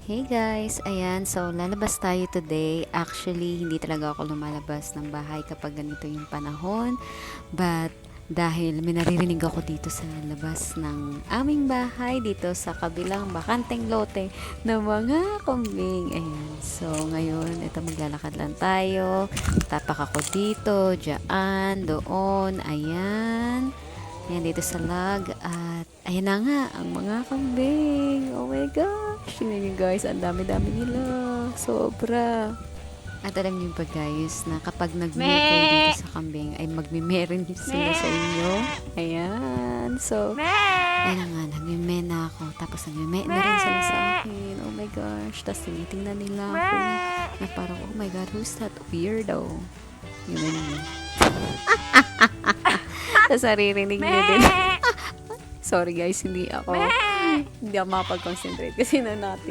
Hey guys, ayan, so lalabas tayo today. Actually, hindi talaga ako lumalabas ng bahay kapag ganito yung panahon. But dahil may naririnig ako dito sa labas ng aming bahay, dito sa kabilang bakanteng lote ng mga kambing. Ayan, so ngayon, ito maglalakad lang tayo. Tapak ako dito, dyan, doon, ayan. Ayan dito sa lag at ayan na nga ang mga kambing. Oh my gosh. Tingnan nyo guys, ang dami-dami nila. Sobra. At alam niyo ba guys na kapag nag-meet kayo dito sa kambing ay magme-meron sila sa inyo. Ayan. So, ayan na nga, nagme na ako. Tapos nagme na rin sila sa akin. Oh my gosh. Tapos tinitingnan nila ako. Na parang, oh my god, who's that weirdo? Yun na yun. Tapos naririnig nyo din. Sorry guys, hindi ako makapag-concentrate kasi na natin.